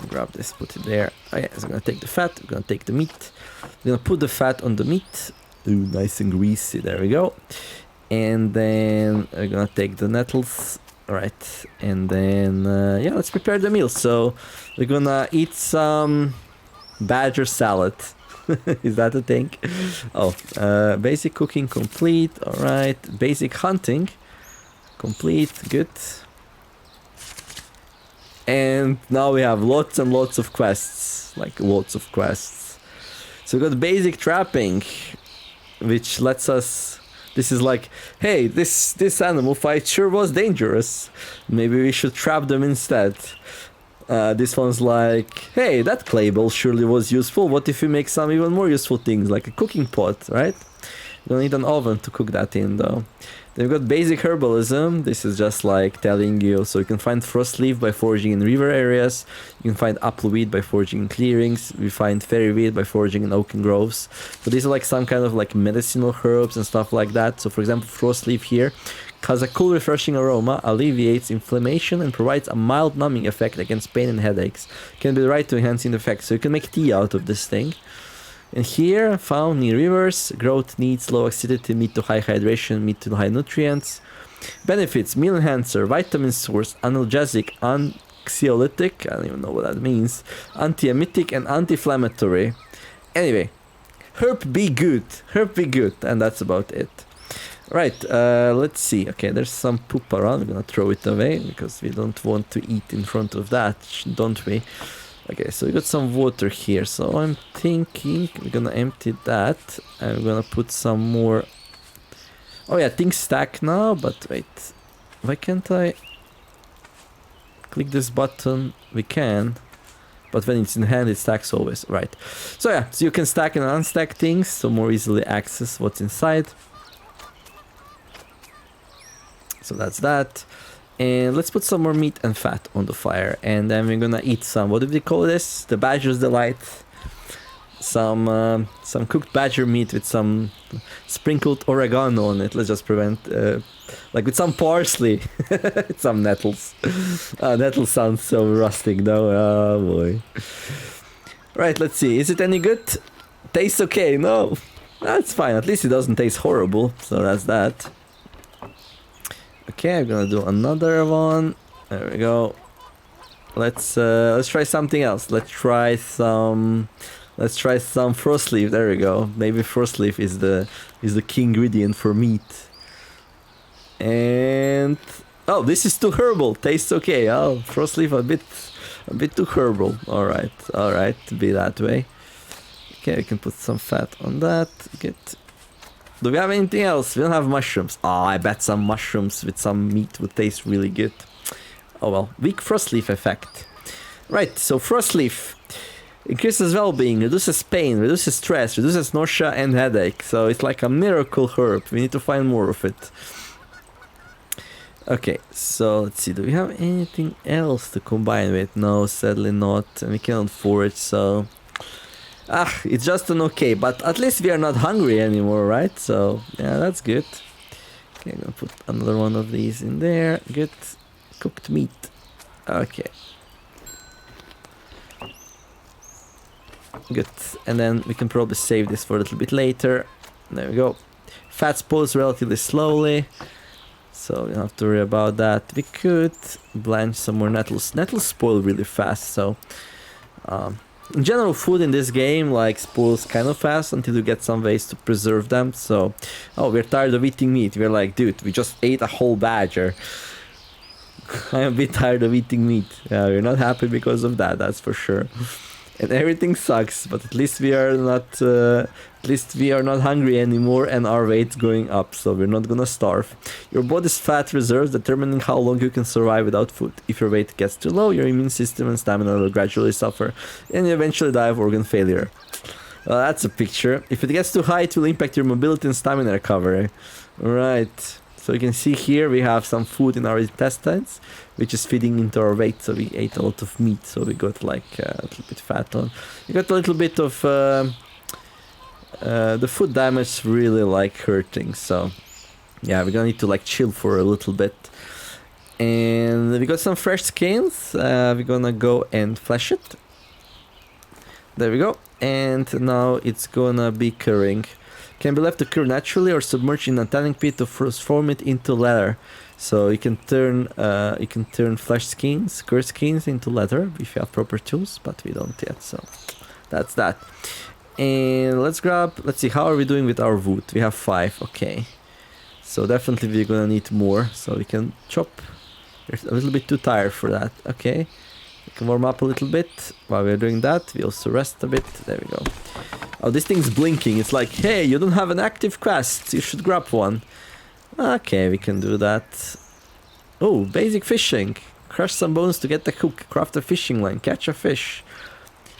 A: grab this, put it there. Oh yeah, so I'm gonna take the fat, I'm gonna take the meat. I'm gonna put the fat on the meat. Ooh, nice and greasy, there we go. And then we're gonna take the nettles. Alright, and then yeah, let's prepare the meal. So we're gonna eat some badger salad. Is that a thing? Oh, basic cooking complete. Alright, basic hunting complete, good. And now we have lots and lots of quests, like lots of quests. So we got basic trapping, which lets us, this is like, hey, this animal fight sure was dangerous. Maybe we should trap them instead. This one's like, hey, that clay bowl surely was useful. What if we make some even more useful things, like a cooking pot, right? You don't need an oven to cook that in, though. Then we've got basic herbalism. This is just like telling you, so you can find frost leaf by foraging in river areas. You can find apple weed by foraging in clearings. We find fairy weed by foraging in oaken groves. So these are like some kind of like medicinal herbs and stuff like that. So for example, frost leaf here has a cool refreshing aroma, alleviates inflammation and provides a mild numbing effect against pain and headaches. Can be the right to enhancing the effect. So you can make tea out of this thing. And here, found near rivers, growth needs low acidity, mid to high hydration, mid to high nutrients. Benefits, meal enhancer, vitamin source, analgesic, anxiolytic, I don't even know what that means, anti-emetic and anti-inflammatory. Anyway, herb be good, and that's about it. Right, let's see. Okay, there's some poop around. We're gonna throw it away because we don't want to eat in front of that, don't we? Okay, so we got some water here, so I'm thinking we're gonna empty that and we're gonna put some more. Oh yeah, things stack now, but wait, why can't I click this button? We can, but when it's in hand it stacks always, right? So yeah, so you can stack and unstack things to more easily access what's inside. So that's that. And let's put some more meat and fat on the fire, and then we're gonna eat some, what do we call this? The badger's delight. Some cooked badger meat with some sprinkled oregano on it. Let's just prevent, like with some parsley, some nettles. Nettles sounds so rustic though. Oh boy. Right, let's see. Is it any good? Tastes okay. No, that's fine. At least it doesn't taste horrible. So that's that. Okay, I'm gonna do another one. There we go. Let's try something else. Let's try some frost leaf. There we go. Maybe frost leaf is the key ingredient for meat. And oh, this is too herbal. Tastes okay. Oh, frost leaf a bit too herbal. All right, be that way. Okay, we can put some fat on that. Good. Do we have anything else? We don't have mushrooms. Oh, I bet some mushrooms with some meat would taste really good. Oh well, weak frost leaf effect. Right, so frost leaf increases well-being, reduces pain, reduces stress, reduces nausea and headache. So it's like a miracle herb. We need to find more of it. Okay, so let's see. Do we have anything else to combine with? No, sadly not. And we cannot forage, so... it's just an okay, but at least we are not hungry anymore, right? So, yeah, that's good. Okay, I'm gonna put another one of these in there. Good. Cooked meat. Okay. Good. And then we can probably save this for a little bit later. There we go. Fat spoils relatively slowly, so we don't have to worry about that. We could blanch some more nettles. Nettles spoil really fast, so... in general, food in this game like spoils kind of fast until you get some ways to preserve them. So, oh, we're tired of eating meat. We're like, dude, we just ate a whole badger. I'm a bit tired of eating meat. Yeah, we're not happy because of that, that's for sure. And everything sucks, but at least we are not hungry anymore, and our weight's going up, so we're not gonna starve. Your body's fat reserves determining how long you can survive without food. If your weight gets too low, your immune system and stamina will gradually suffer, and you eventually die of organ failure. Well, that's a picture. If it gets too high, it will impact your mobility and stamina recovery. Right. So you can see here we have some food in our intestines, which is feeding into our weight. So we ate a lot of meat, so we got like a little bit fat on. We got a little bit of the food damage really like hurting. So yeah, we're gonna need to like chill for a little bit. And we got some fresh skins. We're gonna go and flesh it. There we go. And now it's gonna be curing. Can be left to cure naturally or submerged in a tanning pit to transform it into leather. So you can turn flesh skins, cured skins into leather if you have proper tools, but we don't yet. So that's that. And let's see, how are we doing with our wood? We have 5, okay. So definitely we're gonna need more, so we can chop. We're a little bit too tired for that, okay. We can warm up a little bit. While we're doing that, we also rest a bit. There we go. Oh, this thing's blinking. It's like, hey, you don't have an active quest. You should grab one. Okay, we can do that. Oh, basic fishing. Crush some bones to get the hook. Craft a fishing line. Catch a fish.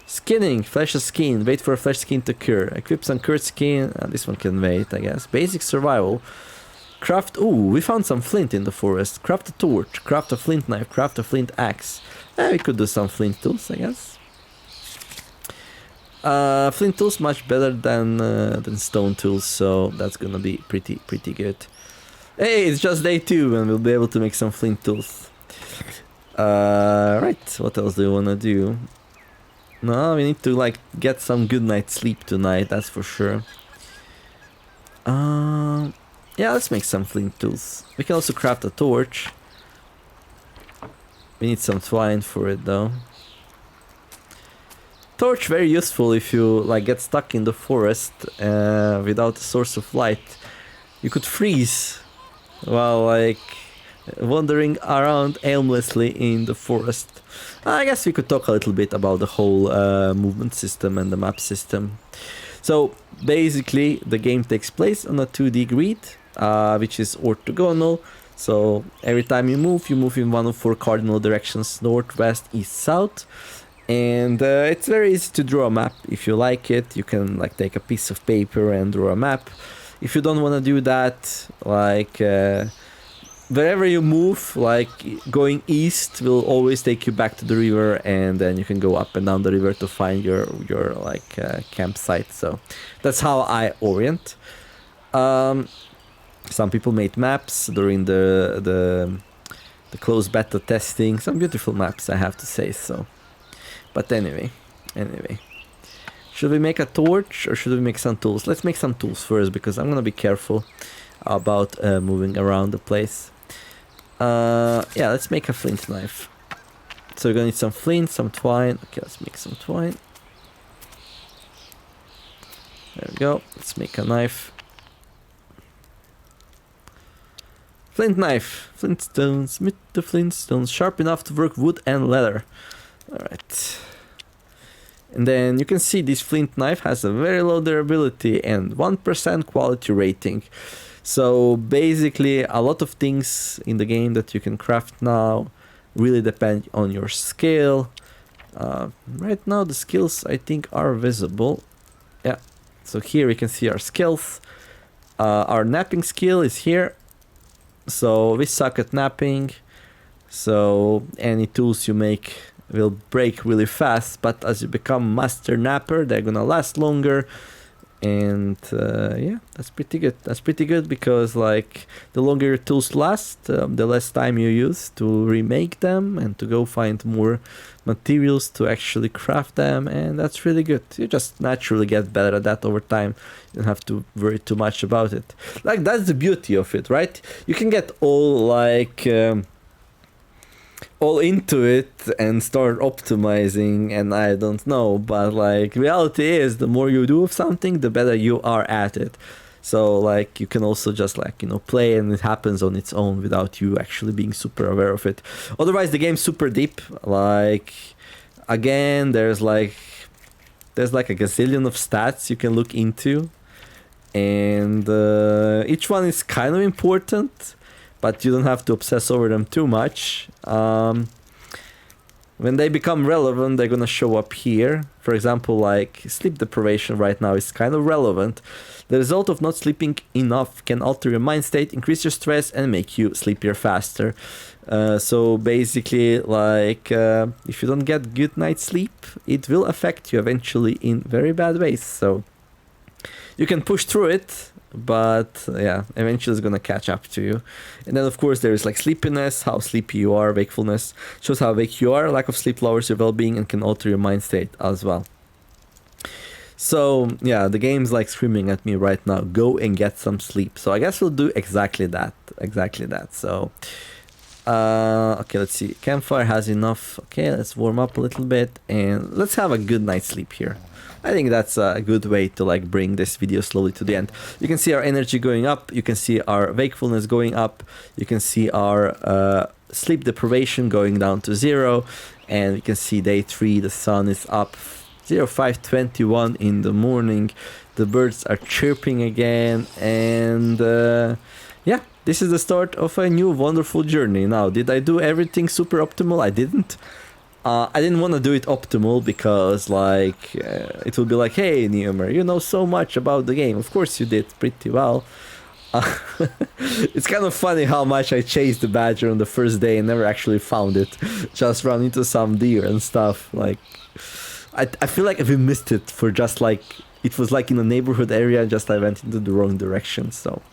A: Skinning. Flesh a skin. Wait for a flesh skin to cure. Equip some cured skin. This one can wait, I guess. Basic survival. Craft... Ooh, we found some flint in the forest. Craft a torch. Craft a flint knife. Craft a flint axe. We could do some flint tools, I guess. Flint tools much better than stone tools, so that's gonna be pretty good. Hey, it's just day 2 and we'll be able to make some flint tools. Right, what else do you wanna do? No, we need to like get some good night's sleep tonight, that's for sure. Yeah, let's make some flint tools. We can also craft a torch. We need some twine for it though. Torch very useful if you like get stuck in the forest without a source of light. You could freeze while like wandering around aimlessly in the forest. I guess we could talk a little bit about the whole movement system and the map system. So basically the game takes place on a 2D grid, which is orthogonal. So every time you move in one of 4 cardinal directions: north, west, east, south. And it's very easy to draw a map. If you like it, you can like take a piece of paper and draw a map. If you don't want to do that, like wherever you move, like going east will always take you back to the river, and then you can go up and down the river to find your like campsite. So that's how I orient. Some people made maps during the closed beta testing. Some beautiful maps, I have to say so. But anyway, should we make a torch or should we make some tools? Let's make some tools first, because I'm gonna be careful about moving around the place. Yeah, let's make a flint knife. So we're gonna need some flint, some twine. Okay, let's make some twine. There we go. Let's make a knife. Flint knife. Flintstones. Smith the flintstones. Sharp enough to work wood and leather. Alright. And then you can see this flint knife has a very low durability and 1% quality rating. So basically a lot of things in the game that you can craft now really depend on your skill. Right now the skills I think are visible. Yeah. So here we can see our skills. Our napping skill is here. So we suck at napping. So any tools you make will break really fast, but as you become master napper, they're gonna last longer. And yeah, that's pretty good. That's pretty good because like the longer your tools last, the less time you use to remake them and to go find more materials to actually craft them, and that's really good. You just naturally get better at that over time. You don't have to worry too much about it. Like that's the beauty of it, right? You can get all like all into it and start optimizing, and I don't know, but like reality is the more you do of something, the better you are at it. So like you can also just like, you know, play and it happens on its own without you actually being super aware of it. Otherwise the game's super deep. Like again, there's like a gazillion of stats you can look into, and each one is kind of important, but you don't have to obsess over them too much. When they become relevant, they're gonna show up here. For example, like sleep deprivation right now is kind of relevant. The result of not sleeping enough can alter your mind state, increase your stress, and make you sleepier faster. So basically, like if you don't get good night's sleep, it will affect you eventually in very bad ways. So you can push through it, but yeah, eventually it's gonna catch up to you. And then of course there is like sleepiness, how sleepy you are. Wakefulness shows how awake you are. Lack of sleep lowers your well-being and can alter your mind state as well. So yeah, the game's like screaming at me right now, go and get some sleep. So I guess we'll do exactly that. So okay, let's see, campfire has enough. Okay, let's warm up a little bit and let's have a good night's sleep here. I think that's a good way to like bring this video slowly to the end. You can see our energy going up, you can see our wakefulness going up, you can see our sleep deprivation going down to 0, and you can see day 3, the sun is up 05:21 in the morning, the birds are chirping again, and yeah, this is the start of a new wonderful journey. Now, did I do everything super optimal? I didn't. I didn't want to do it optimal because like it would be like, hey Neumer, you know so much about the game. Of course you did pretty well. It's kind of funny how much I chased the badger on the first day and never actually found it. Just ran into some deer and stuff. Like I feel like we missed it for just like, it was like in a neighborhood area, just I went into the wrong direction. So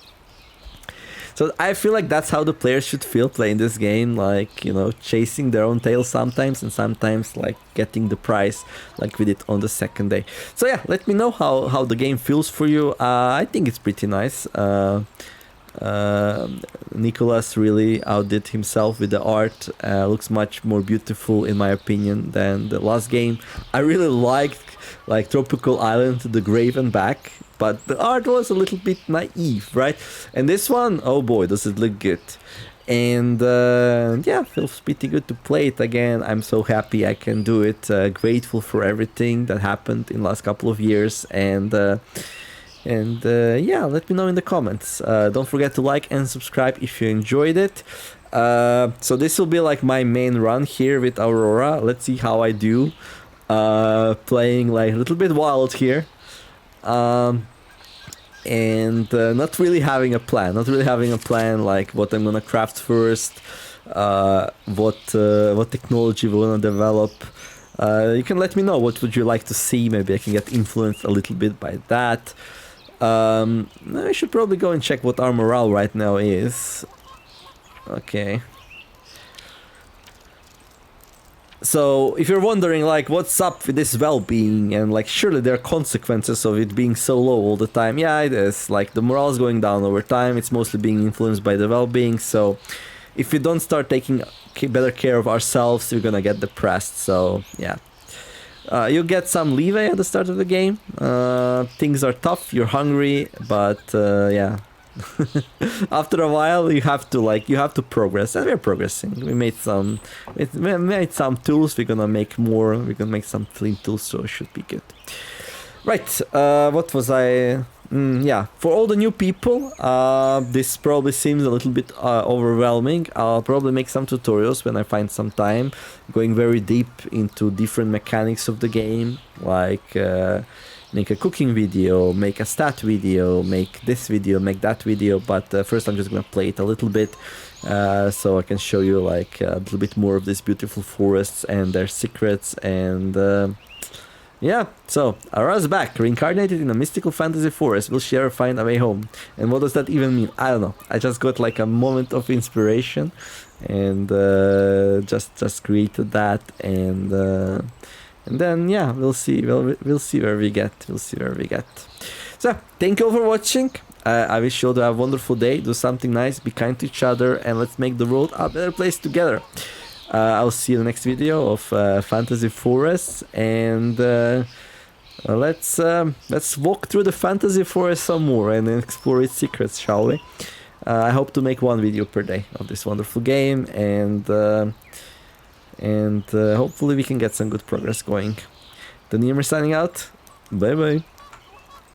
A: I feel like that's how the players should feel playing this game, like, you know, chasing their own tail sometimes, and sometimes like getting the prize like we did on the second day. So yeah, let me know how the game feels for you. I think it's pretty nice. Nicholas really outdid himself with the art. Looks much more beautiful in my opinion than the last game. I really liked like Tropical Island, The Grave and Back. but the art was a little bit naive, right? And this one, oh boy, does it look good. And yeah, feels pretty good to play it again. I'm so happy I can do it. Grateful for everything that happened in the last couple of years. And yeah, let me know in the comments. Don't forget to like and subscribe if you enjoyed it. So this will be like my main run here with Aurora. Let's see how I do. Playing like a little bit wild here. And not really having a plan, like what I'm gonna craft first, what technology we're gonna develop. You can let me know what would you like to see. Maybe I can get influenced a little bit by that. I should probably go and check what our morale right now is. Okay. So, if you're wondering, like, what's up with this well-being, and, like, surely there are consequences of it being so low all the time. Yeah, it is. Like, the morale is going down over time. It's mostly being influenced by the well-being. So, if we don't start taking better care of ourselves, we're gonna get depressed. So, yeah. You get some leeway at the start of the game. Things are tough. You're hungry, but yeah. After a while, you have to progress, and we're progressing. We made some tools. We're gonna make more. We're gonna make some flint tools, so it should be good. Right. What was I? Yeah. For all the new people, this probably seems a little bit overwhelming. I'll probably make some tutorials when I find some time, going very deep into different mechanics of the game, like. Make a cooking video, make a stat video, make this video, make that video, but first I'm just gonna play it a little bit so I can show you like a little bit more of these beautiful forests and their secrets. And yeah, so Ara's back, reincarnated in a mystical fantasy forest. Will she ever find a way home? And what does that even mean? I don't know. I just got like a moment of inspiration and just created that. And then yeah, we'll see. We'll see where we get. So thank you all for watching. I wish you all to have a wonderful day. Do something nice. Be kind to each other, and let's make the world a better place together. I'll see you in the next video of Fantasy Forests, and let's walk through the Fantasy Forest some more and explore its secrets, shall we? I hope to make one video per day of this wonderful game, and hopefully we can get some good progress going. The Neemer signing out. Bye bye.